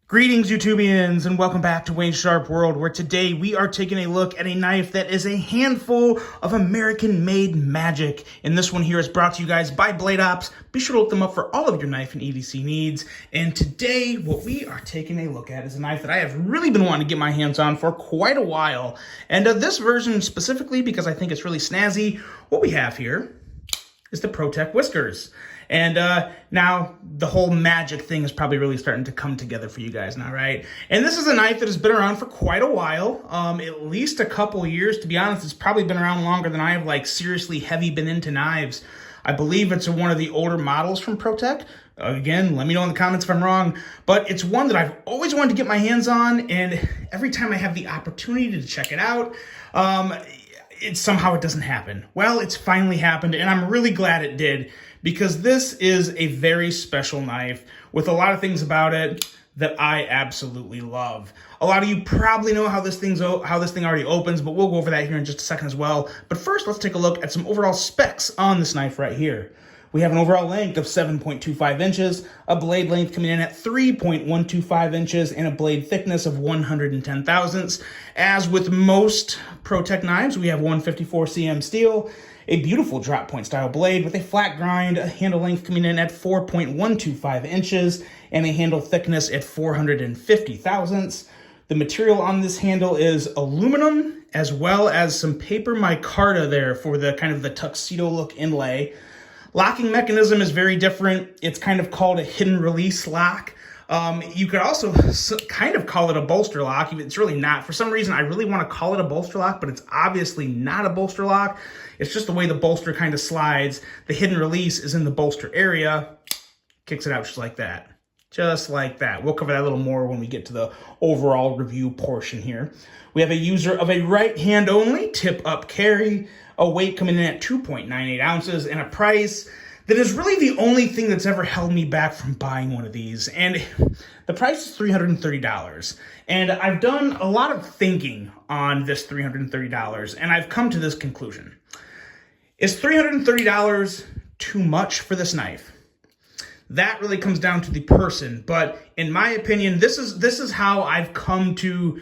Greetings, YouTubians, and welcome back to Wayne's Sharp World, where today we are taking a look at a knife that is a handful of American-made magic. And this one here is brought to you guys by Blade Ops. Be sure to look them up for all of your knife and EDC needs. And today, what we are taking a look at is a knife that I have really been wanting to get my hands on for quite a while. And this version specifically, because I think it's really snazzy, what we have here is the ProTech Whiskers. And now the whole magic thing is probably really starting to come together for you guys now, right? And this is a knife that has been around for quite a while, at least a couple years. To be honest, it's probably been around longer than I have, like, seriously heavy been into knives. I believe it's one of the older models from ProTech. Again, let me know in the comments if I'm wrong, but it's one that I've always wanted to get my hands on, and every time I have the opportunity to check it out, somehow it doesn't happen. Well, it's finally happened, and I'm really glad it did, because this is a very special knife with a lot of things about it that I absolutely love. A lot of you probably know how this thing already opens, but we'll go over that here in just a second as well. But first, let's take a look at some overall specs on this knife right here. We have an overall length of 7.25 inches, a blade length coming in at 3.125 inches, and a blade thickness of 110 thousandths. As with most ProTech knives, we have 154 cm steel, a beautiful drop point style blade with a flat grind, a handle length coming in at 4.125 inches, and a handle thickness at 450 thousandths. The material on this handle is aluminum, as well as some paper micarta there for the kind of the tuxedo look inlay. Locking mechanism is very different. It's kind of called a hidden release lock. You could also kind of call it a bolster lock. It's really not. For some reason, I really want to call it a bolster lock, but it's obviously not a bolster lock. It's just the way the bolster kind of slides. The hidden release is in the bolster area. Kicks it out just like that. Just like that. We'll cover that a little more when we get to the overall review portion here. We have a user of a right hand only tip up carry, a weight coming in at 2.98 ounces, and a price that is really the only thing that's ever held me back from buying one of these. And the price is $330. And I've done a lot of thinking on this $330, and I've come to this conclusion. Is $330 too much for this knife? That really comes down to the person, but in my opinion, this is how I've come to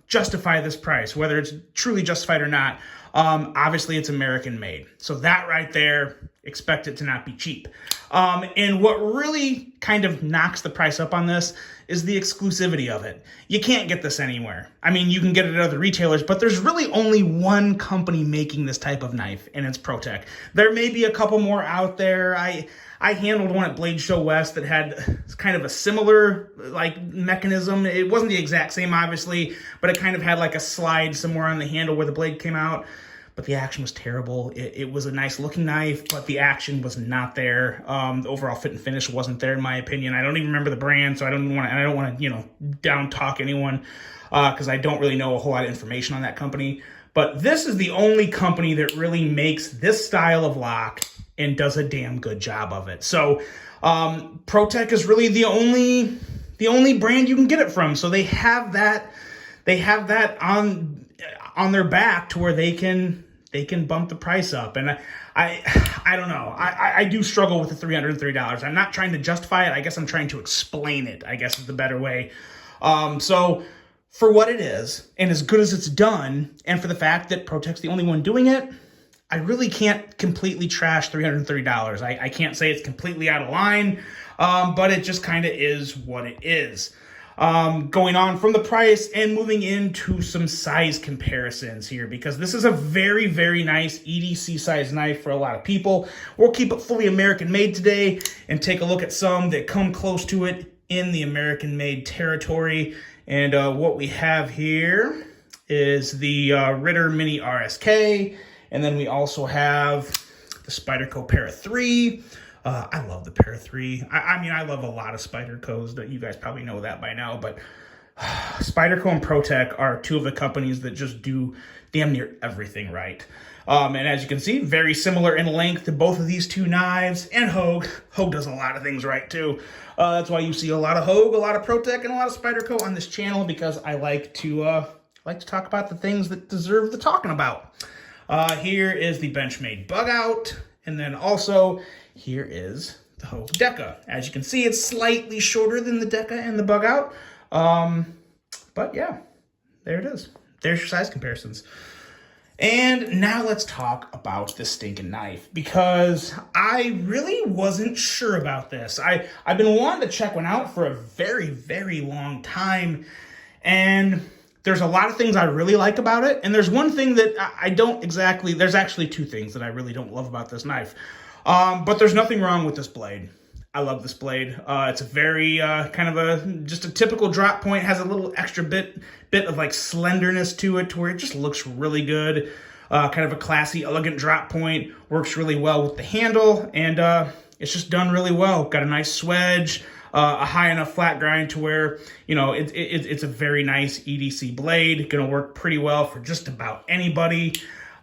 justify this price, whether it's truly justified or not. Obviously, it's American made, so that right there, expect it to not be cheap. And what really kind of knocks the price up on this is the exclusivity of it. You can't get this anywhere. I mean, you can get it at other retailers, but there's really only one company making this type of knife, and it's ProTech. There may be a couple more out there. I handled one at Blade Show West that had kind of a similar like mechanism. It wasn't the exact same, obviously, but it kind of had like a slide somewhere on the handle where the blade came out. But the action was terrible. It was a nice looking knife, but the action was not there. The overall fit and finish wasn't there, in my opinion. I don't even remember the brand, so I don't want to down talk anyone because I don't really know a whole lot of information on that company. But this is the only company that really makes this style of lock and does a damn good job of it. So ProTech is really the only brand you can get it from. So they have that on their back to where they can bump the price up. And I don't know. I do struggle with the $330. I'm not trying to justify it. I guess I'm trying to explain it, I guess is the better way. So for what it is, and as good as it's done, and for the fact that ProTech's the only one doing it, I really can't completely trash $330. I can't say it's completely out of line, but it just kind of is what it is. Going on from the price and moving into some size comparisons here, because this is a very, very nice EDC size knife for a lot of people. We'll keep it fully American made today and take a look at some that come close to it in the American made territory. And what we have here is the Ritter Mini RSK. And then we also have the Spyderco Para 3. I love the Para 3. I mean, I love a lot of Spydercos. That you guys probably know that by now. But Spyderco and ProTech are two of the companies that just do damn near everything right. And as you can see, very similar in length to both of these two knives. And Hogue. Hogue does a lot of things right, too. That's why you see a lot of Hogue, a lot of ProTech, and a lot of Spyderco on this channel, because I like to talk about the things that deserve the talking about. Here is the Benchmade Bug Out, and then also here is the Hogue Deca. As you can see, it's slightly shorter than the Deca and the Bug Out. But yeah, there it is. There's your size comparisons. And now let's talk about the stinking knife, because I really wasn't sure about this. I've been wanting to check one out for a very, very long time, and there's a lot of things I really like about it, and there's one thing that I don't exactly, there's actually two things that I really don't love about this knife. But there's nothing wrong with this blade. I love this blade. It's a very kind of just a typical drop point. Has a little extra bit of like slenderness to it, to where it just looks really good. Kind of a classy, elegant drop point. Works really well with the handle, and it's just done really well. Got a nice swedge, a high enough flat grind to where, you know, it's a very nice EDC blade. Gonna work pretty well for just about anybody.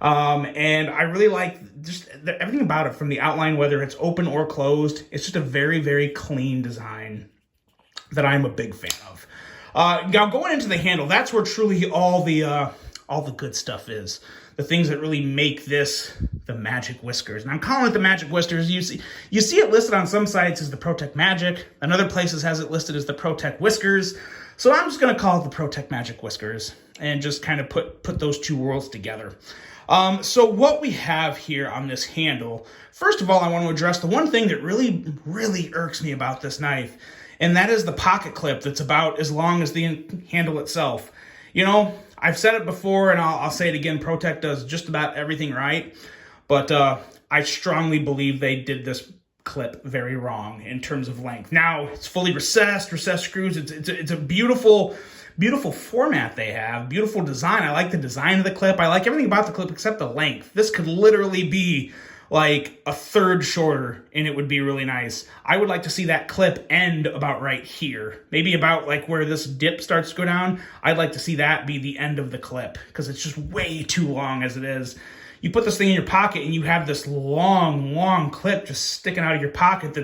And I really like just everything about it, from the outline, whether it's open or closed. It's just a very, very clean design that I'm a big fan of. Now going into the handle, that's where truly all the good stuff is. The things that really make this the Magic Whiskers. And I'm calling it the Magic Whiskers. You see it listed on some sites as the ProTech Magic. And other places has it listed as the ProTech Whiskers. So I'm just going to call it the ProTech Magic Whiskers and just kind of put those two worlds together. So what we have here on this handle, first of all, I want to address the one thing that really, really irks me about this knife, and that is the pocket clip that's about as long as the handle itself. You know, I've said it before, and I'll say it again, ProTech does just about everything right, but I strongly believe they did this clip very wrong in terms of length. Now, it's fully recessed screws. It's a beautiful format they have, beautiful design. I like the design of the clip. I like everything about the clip except the length. This could literally be like a third shorter, and it would be really nice. I would like to see that clip end about right here. Maybe about like where this dip starts to go down. I'd like to see that be the end of the clip, because it's just way too long as it is. You put this thing in your pocket and you have this long clip just sticking out of your pocket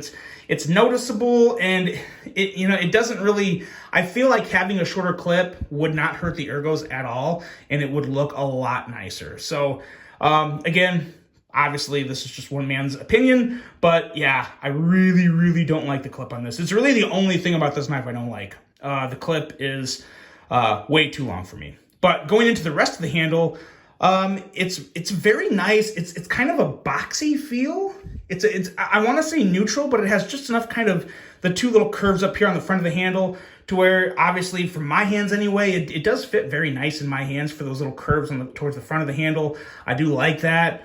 it's noticeable, and it doesn't really, I feel like having a shorter clip would not hurt the ergos at all, and it would look a lot nicer. So again, obviously this is just one man's opinion, but yeah, I really, really don't like the clip on this. It's really the only thing about this knife I don't like. The clip is way too long for me. But going into the rest of the handle, it's very nice. It's kind of a boxy feel. I want to say neutral, but it has just enough kind of the two little curves up here on the front of the handle to where, obviously for my hands anyway, it does fit very nice in my hands for those little curves towards the front of the handle. I do like that.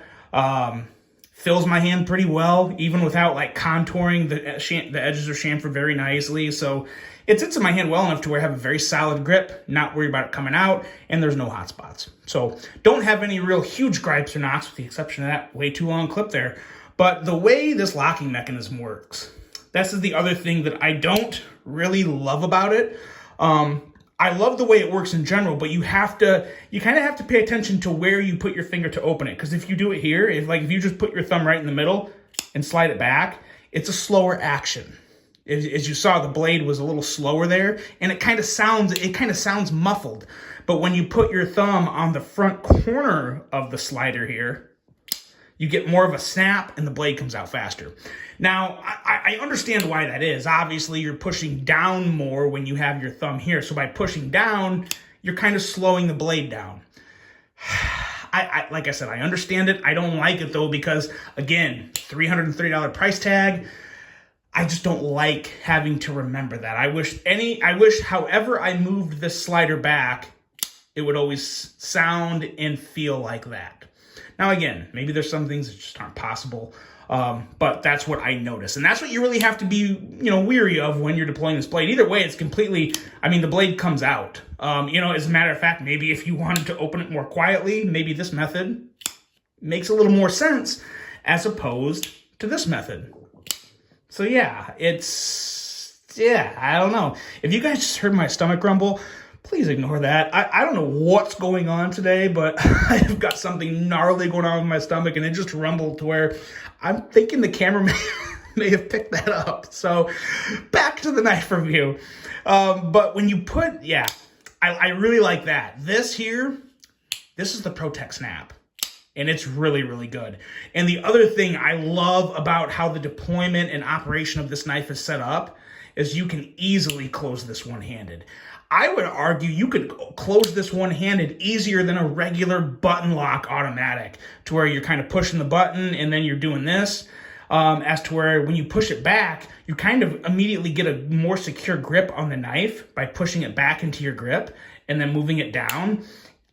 Fills my hand pretty well, even without like contouring. The edges are chamfered very nicely, so it sits in my hand well enough to where I have a very solid grip, not worry about it coming out, and there's no hot spots. So don't have any real huge gripes or knocks, with the exception of that way too long clip there. But the way this locking mechanism works, this is the other thing that I don't really love about it. I love the way it works in general, but you kind of have to pay attention to where you put your finger to open it. Because if you do it here, if you just put your thumb right in the middle and slide it back, it's a slower action. As you saw, the blade was a little slower there, and it kind of sounds muffled. But when you put your thumb on the front corner of the slider here, you get more of a snap, and the blade comes out faster. Now, I understand why that is. Obviously, you're pushing down more when you have your thumb here. So by pushing down, you're kind of slowing the blade down. Like I said, I understand it. I don't like it, though, because, again, $330 price tag. I just don't like having to remember that. I wish however I moved this slider back, it would always sound and feel like that. Now, again, maybe there's some things that just aren't possible, but that's what I notice. And that's what you really have to be, weary of when you're deploying this blade. Either way, it's completely, the blade comes out. As a matter of fact, maybe if you wanted to open it more quietly, maybe this method makes a little more sense as opposed to this method. So yeah, I don't know. If you guys just heard my stomach rumble, please ignore that. I don't know what's going on today, but I've got something gnarly going on with my stomach, and it just rumbled to where I'm thinking the camera may have picked that up. So back to the knife review. But when you I really like that. This is the ProTech Snap. and it's really, really good. And the other thing I love about how the deployment and operation of this knife is set up is you can easily close this one-handed. I would argue you could close this one-handed easier than a regular button lock automatic, to where you're kind of pushing the button and then you're doing this, as to where when you push it back, you kind of immediately get a more secure grip on the knife by pushing it back into your grip and then moving it down.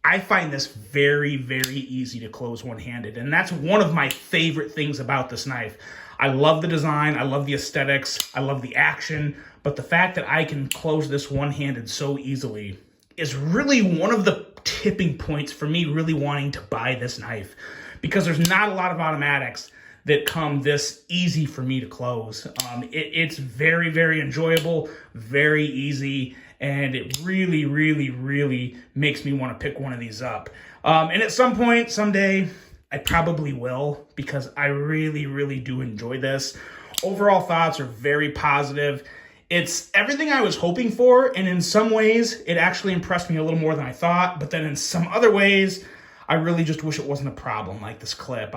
I find this very, very easy to close one-handed, and that's one of my favorite things about this knife. I love the design, I love the aesthetics, I love the action, but the fact that I can close this one-handed so easily is really one of the tipping points for me really wanting to buy this knife, because there's not a lot of automatics that come this easy for me to close. It's very, very enjoyable, very easy, and it really, really, really makes me want to pick one of these up. And at some point, someday, I probably will, because I really, really do enjoy this. Overall thoughts are very positive. It's everything I was hoping for, and in some ways, it actually impressed me a little more than I thought, but then in some other ways, I really just wish it wasn't a problem like this clip.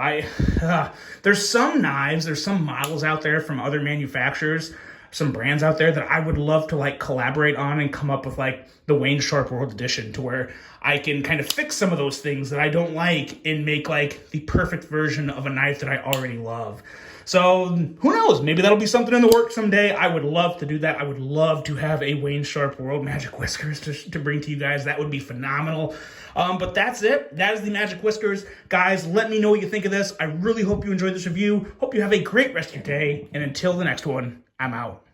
There's some knives, there's some models out there from other manufacturers, some brands out there that I would love to like collaborate on and come up with like the Wayne Sharp World Edition, to where I can kind of fix some of those things that I don't like and make like the perfect version of a knife that I already love. So who knows, maybe that'll be something in the works someday. I would love to do that. I would love to have a Wayne Sharp World Magic Whiskers to bring to you guys. That would be phenomenal. But that's it. That is the Magic Whiskers. Guys, let me know what you think of this. I really hope you enjoyed this review. Hope you have a great rest of your day. And until the next one, I'm out.